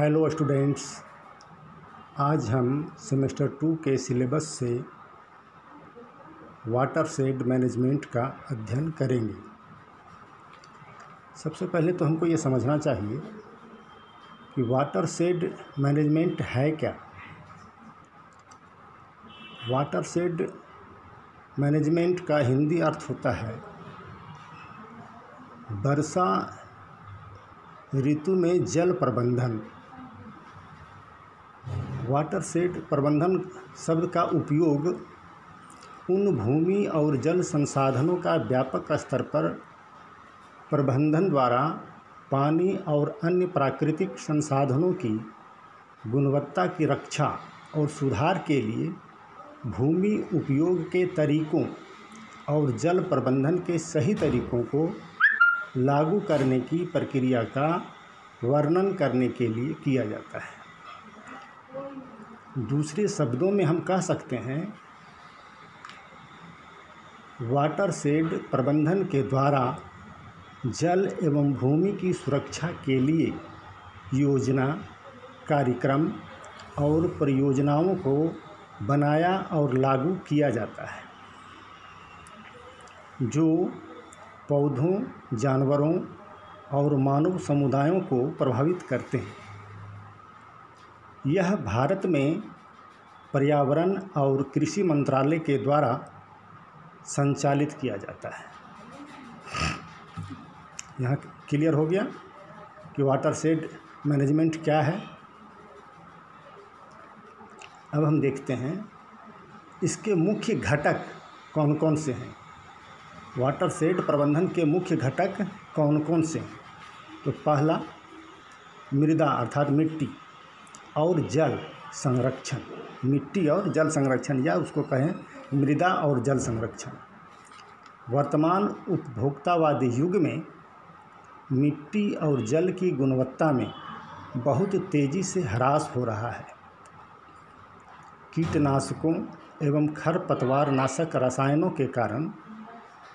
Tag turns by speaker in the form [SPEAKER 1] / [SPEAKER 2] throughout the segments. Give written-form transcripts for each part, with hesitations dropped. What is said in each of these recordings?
[SPEAKER 1] Hello students, आज हम semester 2 के सिलेबस से वाटरशेड मैनेजमेंट का अध्ययन करेंगे। सबसे पहले तो हमको ये समझना चाहिए कि वाटरशेड मैनेजमेंट है क्या। वाटरशेड मैनेजमेंट का हिंदी अर्थ होता है वर्षा ऋतु में जल प्रबंधन। वाटरशेड प्रबंधन शब्द का उपयोग उन भूमि और जल संसाधनों का व्यापक स्तर पर प्रबंधन द्वारा पानी और अन्य प्राकृतिक संसाधनों की गुणवत्ता की रक्षा और सुधार के लिए भूमि उपयोग के तरीकों और जल प्रबंधन के सही तरीकों को लागू करने की प्रक्रिया का वर्णन करने के लिए किया जाता है। दूसरे शब्दों में हम कह सकते हैं वाटरशेड प्रबंधन के द्वारा जल एवं भूमि की सुरक्षा के लिए योजना, कार्यक्रम और परियोजनाओं को बनाया और लागू किया जाता है जो पौधों, जानवरों और मानव समुदायों को प्रभावित करते हैं। यह भारत में पर्यावरण और कृषि मंत्रालय के द्वारा संचालित किया जाता है। यहाँ क्लियर हो गया कि वाटरशेड मैनेजमेंट क्या है। अब हम देखते हैं इसके मुख्य घटक कौन कौन से हैं। वाटरशेड प्रबंधन के मुख्य घटक कौन कौन से हैं? तो पहला मृदा अर्थात मिट्टी और जल संरक्षण। मिट्टी और जल संरक्षण या उसको कहें मृदा और जल संरक्षण। वर्तमान उपभोक्तावादी युग में मिट्टी और जल की गुणवत्ता में बहुत तेज़ी से ह्रास हो रहा है। कीटनाशकों एवं खरपतवार नाशक रसायनों के कारण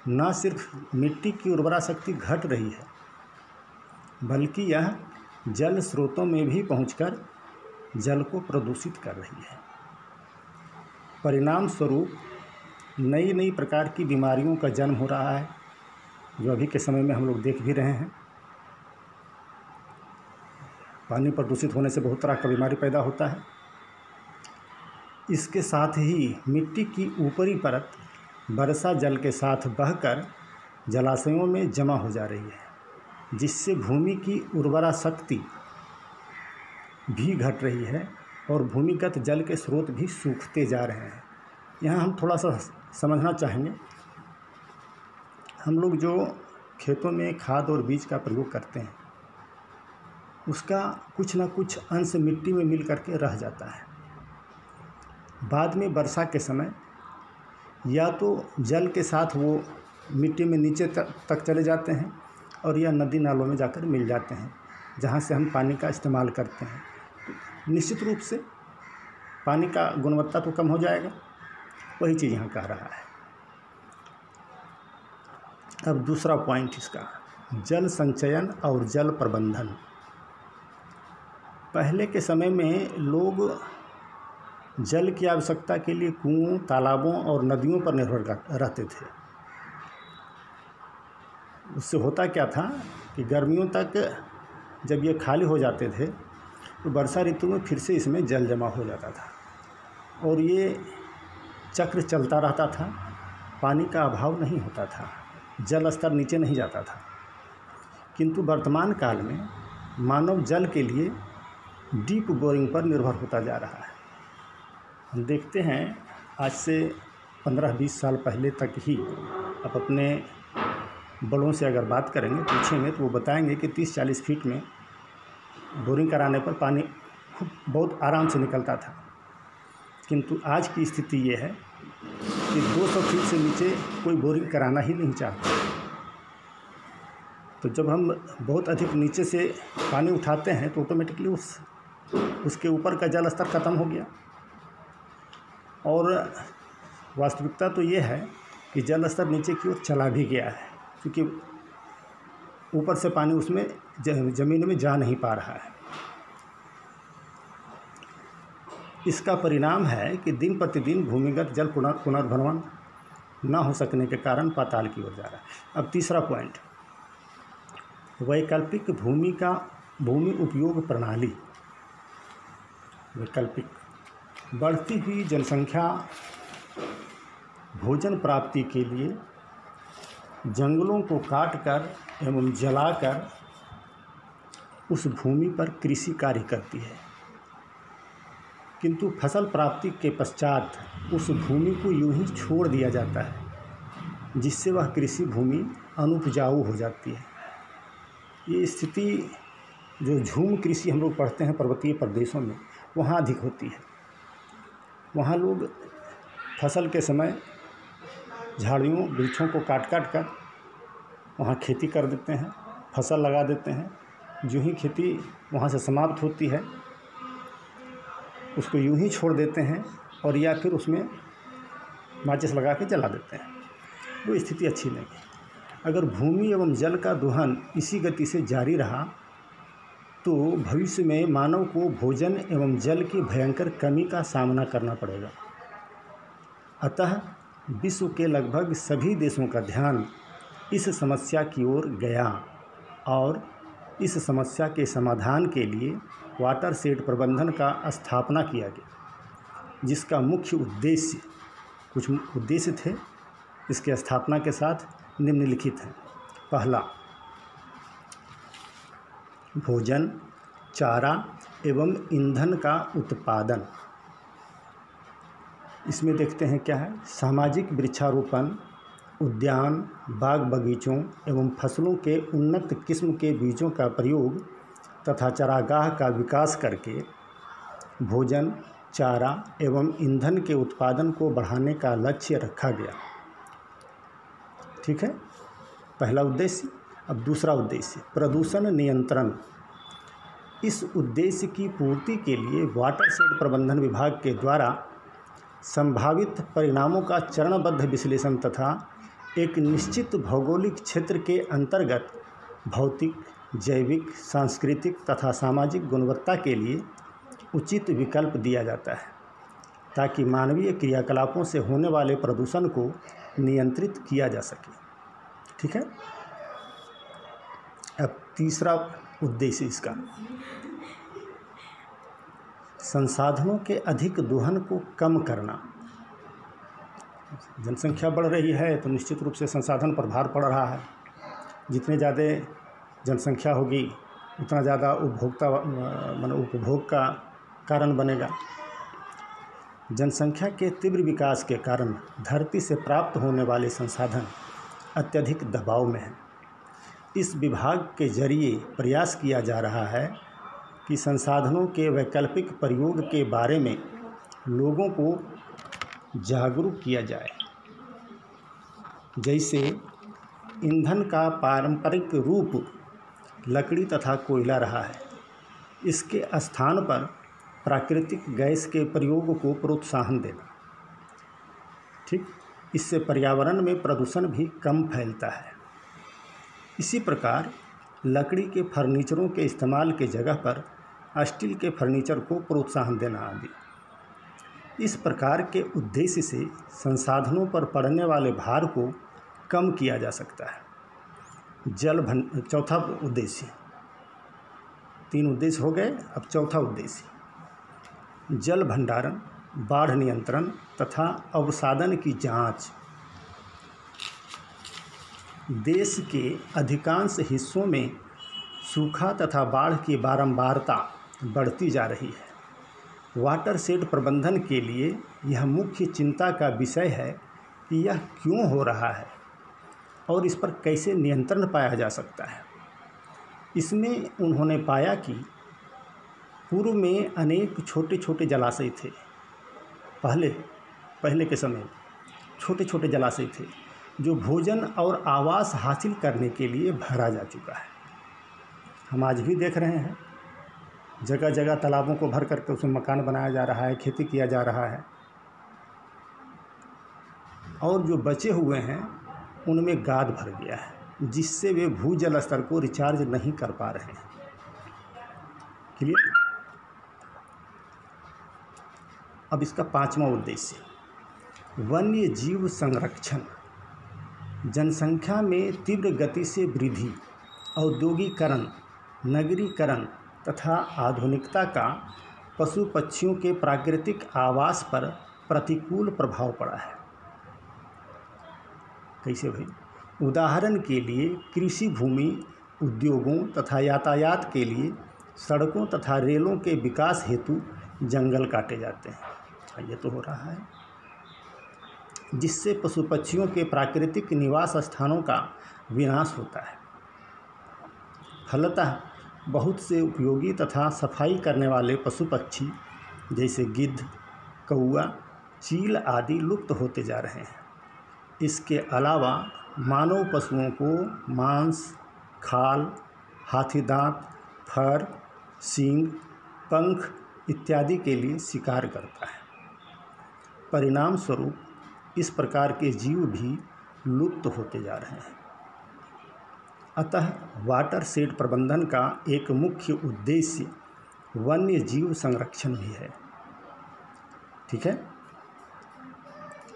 [SPEAKER 1] न सिर्फ मिट्टी की उर्वरा शक्ति घट रही है बल्कि यह जल स्रोतों में भी पहुंचकर जल को प्रदूषित कर रही है। परिणाम स्वरूप नई नई प्रकार की बीमारियों का जन्म हो रहा है जो अभी के समय में हम लोग देख भी रहे हैं। पानी प्रदूषित होने से बहुत तरह का बीमारी पैदा होता है। इसके साथ ही मिट्टी की ऊपरी परत वर्षा जल के साथ बहकर जलाशयों में जमा हो जा रही है जिससे भूमि की उर्वरा शक्ति भी घट रही है और भूमिगत जल के स्रोत भी सूखते जा रहे हैं। यहाँ हम थोड़ा सा समझना चाहेंगे। हम लोग जो खेतों में खाद और बीज का प्रयोग करते हैं उसका कुछ न कुछ अंश मिट्टी में मिल करके रह जाता है। बाद में वर्षा के समय या तो जल के साथ वो मिट्टी में नीचे तक चले जाते हैं और या नदी नालों में जाकर मिल जाते हैं जहाँ से हम पानी का इस्तेमाल करते हैं। निश्चित रूप से पानी का गुणवत्ता तो कम हो जाएगा। वही चीज़ यहाँ कह रहा है। अब दूसरा पॉइंट इसका जल संचयन और जल प्रबंधन। पहले के समय में लोग जल की आवश्यकता के लिए कुओं, तालाबों और नदियों पर निर्भर रहते थे। उससे होता क्या था कि गर्मियों तक जब ये खाली हो जाते थे तो वर्षा ऋतु में फिर से इसमें जल जमा हो जाता था और ये चक्र चलता रहता था। पानी का अभाव नहीं होता था, जल स्तर नीचे नहीं जाता था। किंतु वर्तमान काल में मानव जल के लिए डीप बोरिंग पर निर्भर होता जा रहा है। हम देखते हैं आज से 15-20 साल पहले तक ही आप अपने बड़ों से अगर बात करेंगे, पूछेंगे तो वो बताएंगे कि 30-40 फीट में बोरिंग कराने पर पानी खूब बहुत आराम से निकलता था। किंतु आज की स्थिति ये है कि 200 फीट से नीचे कोई बोरिंग कराना ही नहीं चाहता। तो जब हम बहुत अधिक नीचे से पानी उठाते हैं तो ऑटोमेटिकली उसके ऊपर का जल स्तर ख़त्म हो गया। और वास्तविकता तो ये है कि जल स्तर नीचे की ओर चला भी गया है क्योंकि ऊपर से पानी उसमें ज़मीन में जा नहीं पा रहा है। इसका परिणाम है कि दिन प्रतिदिन भूमिगत जल पुनर्भरण न हो सकने के कारण पाताल की ओर जा रहा है। अब तीसरा पॉइंट, वैकल्पिक भूमि उपयोग प्रणाली। वैकल्पिक, बढ़ती हुई जनसंख्या भोजन प्राप्ति के लिए जंगलों को काटकर एवं जलाकर उस भूमि पर कृषि कार्य करती है, किंतु फसल प्राप्ति के पश्चात उस भूमि को यूं ही छोड़ दिया जाता है, जिससे वह कृषि भूमि अनुपजाऊ हो जाती है। ये स्थिति जो झूम कृषि हम लोग पढ़ते हैं पर्वतीय प्रदेशों में, वहाँ अधिक होती है। वहाँ लोग फसल के समय झाड़ियों वृक्षों को काट कर वहाँ खेती कर देते हैं, फसल लगा देते हैं। जो ही खेती वहाँ से समाप्त होती है उसको यूं ही छोड़ देते हैं और या फिर उसमें माचिस लगा के जला देते हैं। वो स्थिति अच्छी नहीं है। अगर भूमि एवं जल का दोहन इसी गति से जारी रहा तो भविष्य में मानव को भोजन एवं जल की भयंकर कमी का सामना करना पड़ेगा। अतः विश्व के लगभग सभी देशों का ध्यान इस समस्या की ओर गया और इस समस्या के समाधान के लिए वाटरशेड प्रबंधन का स्थापना किया गया, जिसका मुख्य उद्देश्य, कुछ उद्देश्य थे इसके स्थापना के साथ निम्नलिखित हैं। पहला, भोजन, चारा एवं ईंधन का उत्पादन। इसमें देखते हैं क्या है, सामाजिक वृक्षारोपण, उद्यान, बाग बगीचों एवं फसलों के उन्नत किस्म के बीजों का प्रयोग तथा चारागाह का विकास करके भोजन, चारा एवं ईंधन के उत्पादन को बढ़ाने का लक्ष्य रखा गया। ठीक है, पहला उद्देश्य। अब दूसरा उद्देश्य, प्रदूषण नियंत्रण। इस उद्देश्य की पूर्ति के लिए वाटरशेड प्रबंधन विभाग के द्वारा संभावित परिणामों का चरणबद्ध विश्लेषण तथा एक निश्चित भौगोलिक क्षेत्र के अंतर्गत भौतिक, जैविक, सांस्कृतिक तथा सामाजिक गुणवत्ता के लिए उचित विकल्प दिया जाता है, ताकि मानवीय क्रियाकलापों से होने वाले प्रदूषण को नियंत्रित किया जा सके। ठीक है। अब तीसरा उद्देश्य इसका, संसाधनों के अधिक दोहन को कम करना। जनसंख्या बढ़ रही है तो निश्चित रूप से संसाधन पर भार पड़ रहा है। जितने ज़्यादा जनसंख्या होगी उतना ज़्यादा उपभोग का कारण बनेगा। जनसंख्या के तीव्र विकास के कारण धरती से प्राप्त होने वाले संसाधन अत्यधिक दबाव में हैं। इस विभाग के जरिए प्रयास किया जा रहा है कि संसाधनों के वैकल्पिक प्रयोग के बारे में लोगों को जागरूक किया जाए। जैसे ईंधन का पारंपरिक रूप लकड़ी तथा कोयला रहा है, इसके स्थान पर प्राकृतिक गैस के प्रयोग को प्रोत्साहन देना। ठीक, इससे पर्यावरण में प्रदूषण भी कम फैलता है। इसी प्रकार लकड़ी के फर्नीचरों के इस्तेमाल के जगह पर स्टील के फर्नीचर को प्रोत्साहन देना आदि। इस प्रकार के उद्देश्य से संसाधनों पर पड़ने वाले भार को कम किया जा सकता है। चौथा उद्देश्य, 3 उद्देश्य हो गए, अब चौथा उद्देश्य, जल भंडारण, बाढ़ नियंत्रण तथा अवसादन की जांच। देश के अधिकांश हिस्सों में सूखा तथा बाढ़ की बारंबारता बढ़ती जा रही है। वाटरशेड प्रबंधन के लिए यह मुख्य चिंता का विषय है कि यह क्यों हो रहा है और इस पर कैसे नियंत्रण पाया जा सकता है। इसमें उन्होंने पाया कि पूर्व में अनेक छोटे छोटे जलाशय थे। पहले के समय छोटे छोटे जलाशय थे जो भोजन और आवास हासिल करने के लिए भरा जा चुका है। हम आज भी देख रहे हैं, जगह जगह तालाबों को भर करके उसमें मकान बनाया जा रहा है, खेती किया जा रहा है, और जो बचे हुए हैं उनमें गाद भर गया है, जिससे वे भूजल स्तर को रिचार्ज नहीं कर पा रहे हैं। क्लियर? अब इसका 5वां उद्देश्य, वन्य जीव संरक्षण। जनसंख्या में तीव्र गति से वृद्धि, औद्योगिकरण, नगरीकरण तथा आधुनिकता का पशु पक्षियों के प्राकृतिक आवास पर प्रतिकूल प्रभाव पड़ा है। कैसे भाई? उदाहरण के लिए कृषि भूमि, उद्योगों तथा यातायात के लिए सड़कों तथा रेलों के विकास हेतु जंगल काटे जाते हैं। ये तो हो रहा है, जिससे पशु पक्षियों के प्राकृतिक निवास स्थानों का विनाश होता है। फलतः बहुत से उपयोगी तथा सफाई करने वाले पशु पक्षी जैसे गिद्ध, कौआ, चील आदि लुप्त होते जा रहे हैं। इसके अलावा मानव पशुओं को मांस, खाल, हाथी दांत, फर, सींग, पंख इत्यादि के लिए शिकार करता है। परिणाम स्वरूप इस प्रकार के जीव भी लुप्त होते जा रहे हैं। अतः वाटरशेड प्रबंधन का एक मुख्य उद्देश्य वन्य जीव संरक्षण भी है। ठीक है।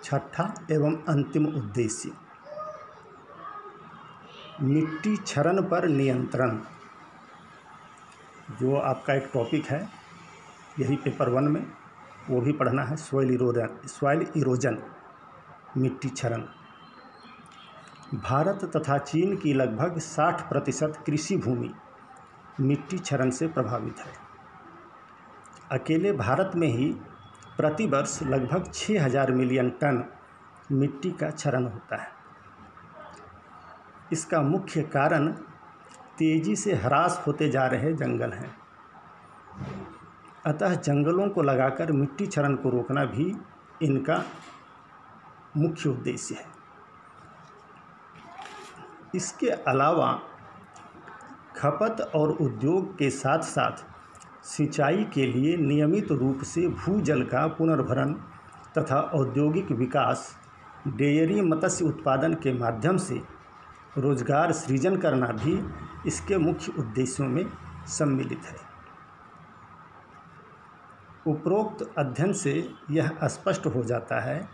[SPEAKER 1] छठा एवं अंतिम उद्देश्य, मिट्टी क्षरण पर नियंत्रण। जो आपका एक टॉपिक है, यही पेपर 1 में वो भी पढ़ना है, सॉइल इरोजन, मिट्टी क्षरण। भारत तथा चीन की लगभग 60% कृषि भूमि मिट्टी क्षरण से प्रभावित है। अकेले भारत में ही प्रतिवर्ष लगभग 6000 मिलियन टन मिट्टी का क्षरण होता है। इसका मुख्य कारण तेजी से ह्रास होते जा रहे जंगल हैं। अतः जंगलों को लगाकर मिट्टी क्षरण को रोकना भी इनका मुख्य उद्देश्य है। इसके अलावा खपत और उद्योग के साथ साथ सिंचाई के लिए नियमित रूप से भूजल का पुनर्भरण तथा औद्योगिक विकास, डेयरी मत्स्य उत्पादन के माध्यम से रोजगार सृजन करना भी इसके मुख्य उद्देश्यों में सम्मिलित है। उपरोक्त अध्ययन से यह स्पष्ट हो जाता है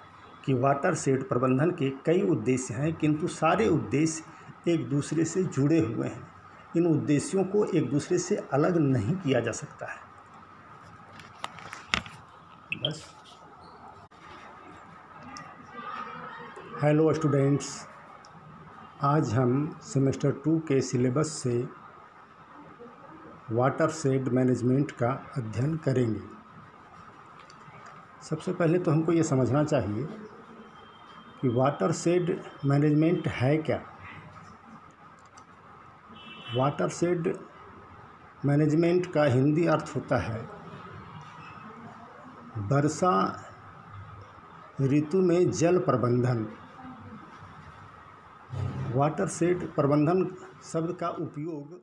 [SPEAKER 1] कि वाटरशेड प्रबंधन के कई उद्देश्य हैं, किंतु सारे उद्देश्य एक दूसरे से जुड़े हुए हैं। इन उद्देश्यों को एक दूसरे से अलग नहीं किया जा सकता है। बस। हेलो स्टूडेंट्स, आज हम सेमेस्टर 2 के सिलेबस से वाटरशेड मैनेजमेंट का अध्ययन करेंगे। सबसे पहले तो हमको ये समझना चाहिए कि वाटरशेड मैनेजमेंट है क्या। वाटरशेड मैनेजमेंट का हिंदी अर्थ होता है वर्षा ऋतु में जल प्रबंधन। वाटरशेड प्रबंधन शब्द का उपयोग